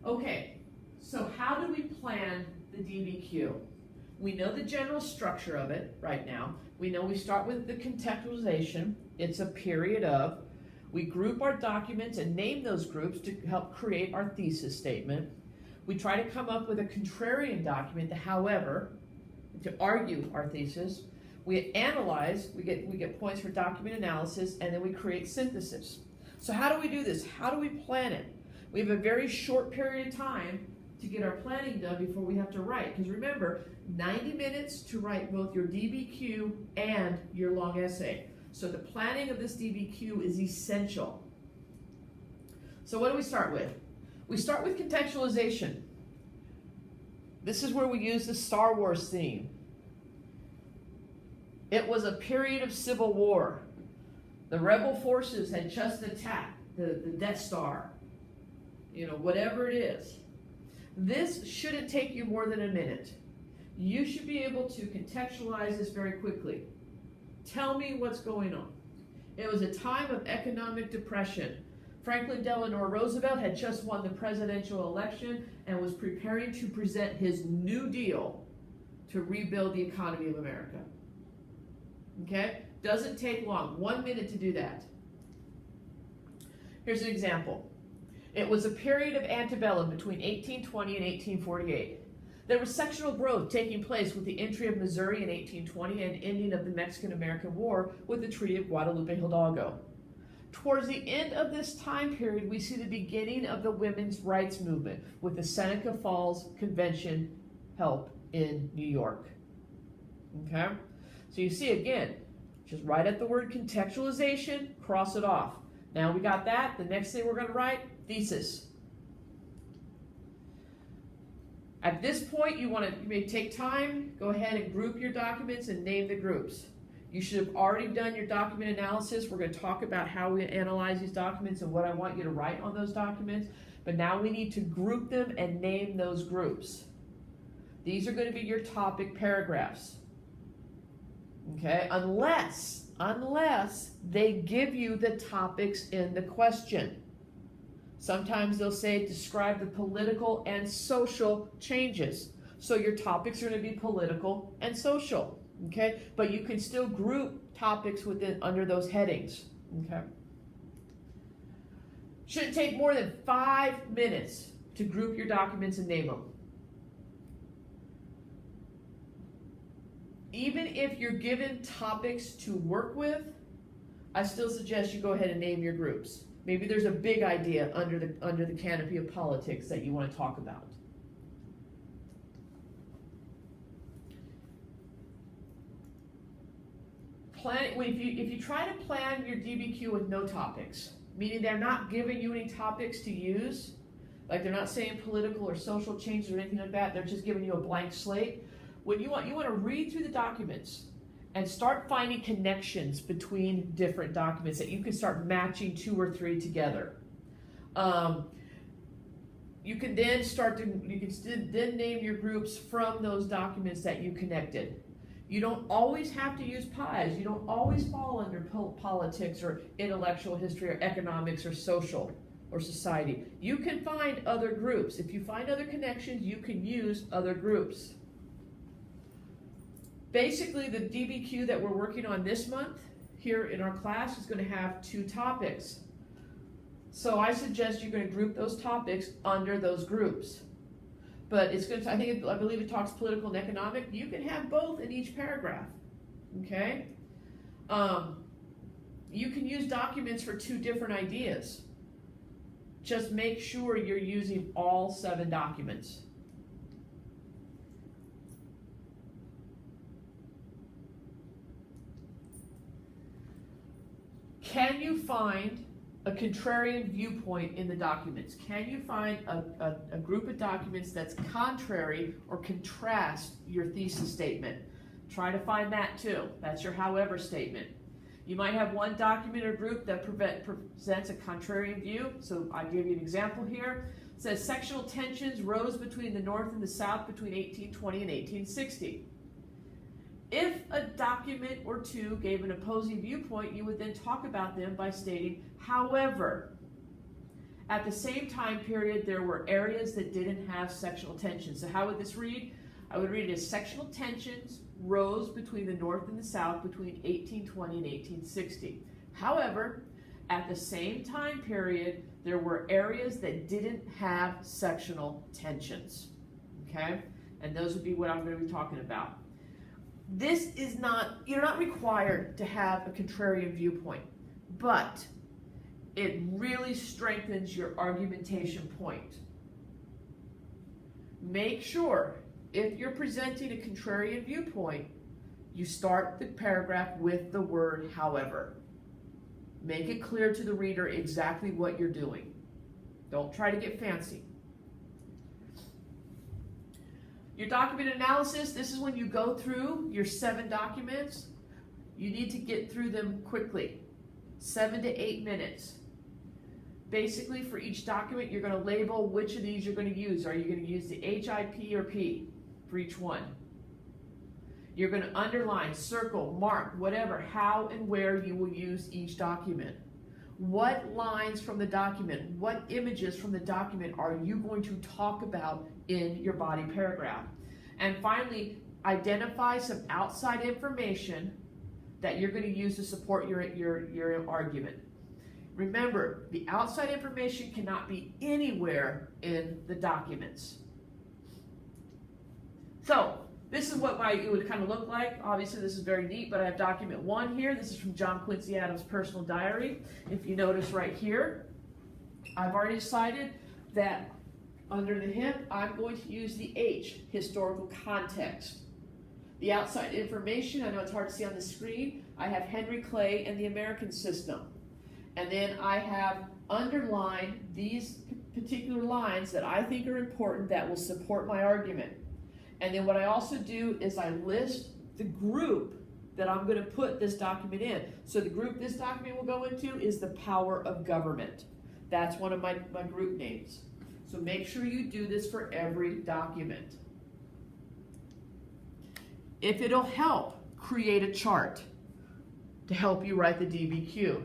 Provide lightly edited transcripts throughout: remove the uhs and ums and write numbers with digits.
Okay, so how do we plan the DBQ? We know the general structure of it right now. We know we start with the contextualization. It's a period of. We group our documents and name those groups to help create our thesis statement. We try to come up with a contrarian document, the however, to argue our thesis. We analyze, we get points for document analysis, and then we create synthesis. So how do we do this? How do we plan it? We have a very short period of time to get our planning done before we have to write. Because remember, 90 minutes to write both your DBQ and your long essay. So the planning of this DBQ is essential. So what do we start with? We start with contextualization. This is where we use the Star Wars theme. It was a period of civil war. The rebel forces had just attacked the Death Star. Whatever it is. This shouldn't take you more than a minute. You should be able to contextualize this very quickly. Tell me what's going on. It was a time of economic depression. Franklin Delano Roosevelt had just won the presidential election and was preparing to present his New Deal to rebuild the economy of America. Okay? Doesn't take long. 1 minute to do that. Here's an example. It was a period of antebellum between 1820 and 1848. There was sectional growth taking place with the entry of Missouri in 1820 and ending of the Mexican-American War with the Treaty of Guadalupe Hidalgo. Towards the end of this time period, we see the beginning of the women's rights movement with the Seneca Falls Convention held in New York. Okay? So you see again, just write at the word contextualization, cross it off. Now we got that. The next thing we're going to write, thesis. At this point, you may take time, go ahead and group your documents and name the groups. You should have already done your document analysis. We're going to talk about how we analyze these documents and what I want you to write on those documents. But now we need to group them and name those groups. These are going to be your topic paragraphs. Okay, unless they give you the topics in the question. Sometimes they'll say describe the political and social changes. So your topics are going to be political and social. Okay, but you can still group topics under those headings. Okay, shouldn't take more than 5 minutes to group your documents and name them. Even if you're given topics to work with, I still suggest you go ahead and name your groups. Maybe there's a big idea under the canopy of politics that you want to talk about. If you try to plan your DBQ with no topics, meaning they're not giving you any topics to use, like they're not saying political or social changes or anything like that, they're just giving you a blank slate. When you want to read through the documents and start finding connections between different documents that you can start matching 2 or 3 together. You can then name your groups from those documents that you connected. You don't always have to use pies. You don't always fall under politics or intellectual history or economics or social or society. You can find other groups. If you find other connections, you can use other groups. Basically, the DBQ that we're working on this month here in our class is going to have 2 topics. So I suggest you're going to group those topics under those groups. But it's going to, I believe it talks political and economic. You can have both in each paragraph. Okay? You can use documents for 2 different ideas. Just make sure you're using all 7 documents. Can you find a contrarian viewpoint in the documents? Can you find a group of documents that's contrary or contrast your thesis statement? Try to find that too. That's your however statement. You might have one document or group that presents a contrarian view. So I'll give you an example here. It says sectional tensions rose between the North and the South between 1820 and 1860. If a document or 2 gave an opposing viewpoint, you would then talk about them by stating, however. At the same time period, there were areas that didn't have sectional tension. So how would this read? I would read it as sectional tensions rose between the North and the South between 1820 and 1860. However, at the same time period, there were areas that didn't have sectional tensions, okay? And those would be what I'm going to be talking about. This is not, you're not required to have a contrarian viewpoint, but it really strengthens your argumentation point. Make sure, if you're presenting a contrarian viewpoint, you start the paragraph with the word however. Make it clear to the reader exactly what you're doing. Don't try to get fancy. Your document analysis, this is when you go through your 7 documents. You need to get through them quickly, 7 to 8 minutes. Basically, for each document, you're going to label which of these you're going to use. Are you going to use the H, I, P, or P for each one? You're going to underline, circle, mark, whatever, how and where you will use each document. What lines from the document, what images from the document are you going to talk about in your body paragraph? And finally, identify some outside information that you're going to use to support your argument. Remember, the outside information cannot be anywhere in the documents. So, this is what it would kind of look like. Obviously, this is very neat, but I have document 1 here. This is from John Quincy Adams' personal diary. If you notice right here, I've already decided that under the hip, I'm going to use the H, historical context. The outside information, I know it's hard to see on the screen, I have Henry Clay and the American system. And then I have underlined these particular lines that I think are important that will support my argument. And then what I also do is I list the group that I'm going to put this document in. So the group this document will go into is the power of government. That's one of my group names. So make sure you do this for every document. If it'll help, create a chart to help you write the DBQ.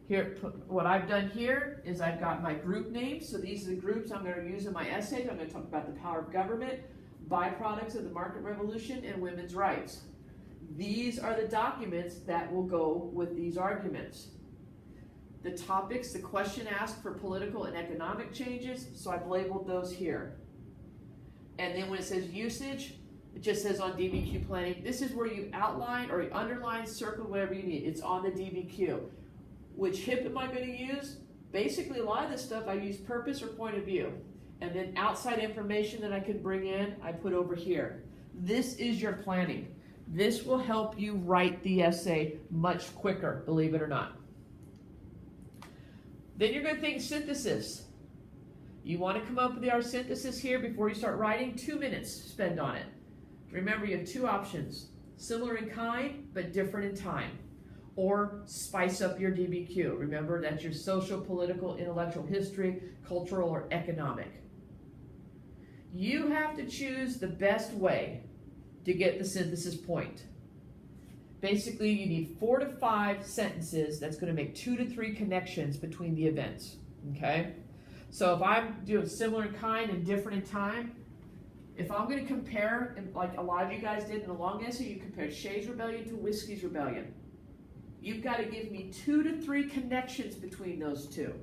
Here, what I've done here is I've got my group names. So these are the groups I'm going to use in my essays. I'm going to talk about the power of government, byproducts of the market revolution, and women's rights. These are the documents that will go with these arguments. The topics, the question asked for political and economic changes, so I've labeled those here. And then when it says usage, it just says on DBQ planning. This is where you outline or you underline, circle, whatever you need. It's on the DBQ. Which HIP am I going to use? Basically, a lot of this stuff I use purpose or point of view. And then outside information that I can bring in, I put over here. This is your planning. This will help you write the essay much quicker, believe it or not. Then you're going to think synthesis. You want to come up with our synthesis here before you start writing. 2 minutes spend on it. Remember, you have 2 options. Similar in kind, but different in time. Or spice up your DBQ. Remember, that's your social, political, intellectual history, cultural, or economic. You have to choose the best way to get the synthesis point. Basically, you need 4 to 5 sentences that's going to make 2 to 3 connections between the events, okay? So if I'm doing similar in kind and different in time, if I'm going to compare, like a lot of you guys did in the long essay, you compared Shays Rebellion to Whiskey's Rebellion. You've got to give me 2 to 3 connections between those two.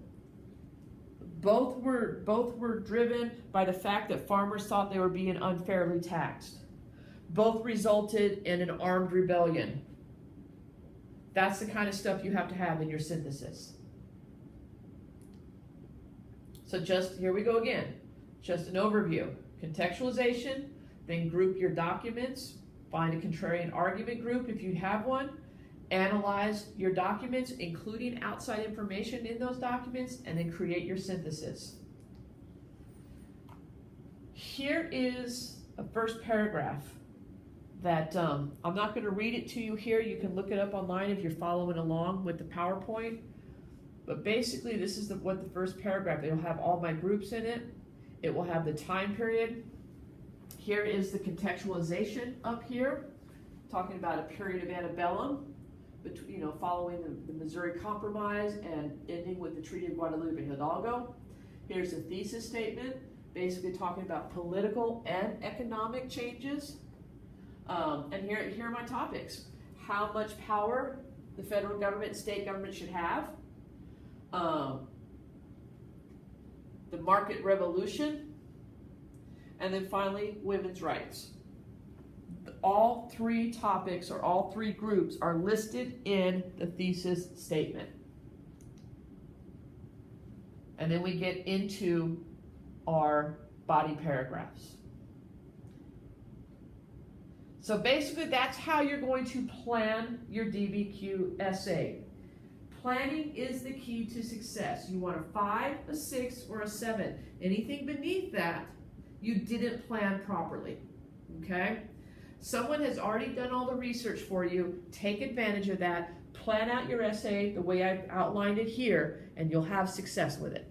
Both were driven by the fact that farmers thought they were being unfairly taxed. Both resulted in an armed rebellion. That's the kind of stuff you have to have in your synthesis. So just, here we go again. Just an overview. Contextualization, then group your documents, find a contrarian argument group if you have one, analyze your documents, including outside information in those documents, and then create your synthesis. Here is a first paragraph that I'm not going to read it to you here. You can look it up online if you're following along with the PowerPoint. But basically, this is what the first paragraph, it'll have all my groups in it. It will have the time period. Here is the contextualization up here, talking about a period of antebellum. following the Missouri Compromise and ending with the Treaty of Guadalupe Hidalgo. Here's a thesis statement, basically talking about political and economic changes. And here are my topics. How much power the federal government and state government should have. The market revolution. And then finally, women's rights. All three topics, or all three groups, are listed in the thesis statement. And then we get into our body paragraphs. So basically, that's how you're going to plan your DBQ essay. Planning is the key to success. You want a 5, a 6, or a 7. Anything beneath that, you didn't plan properly, okay? Someone has already done all the research for you. Take advantage of that. Plan out your essay the way I've outlined it here, and you'll have success with it.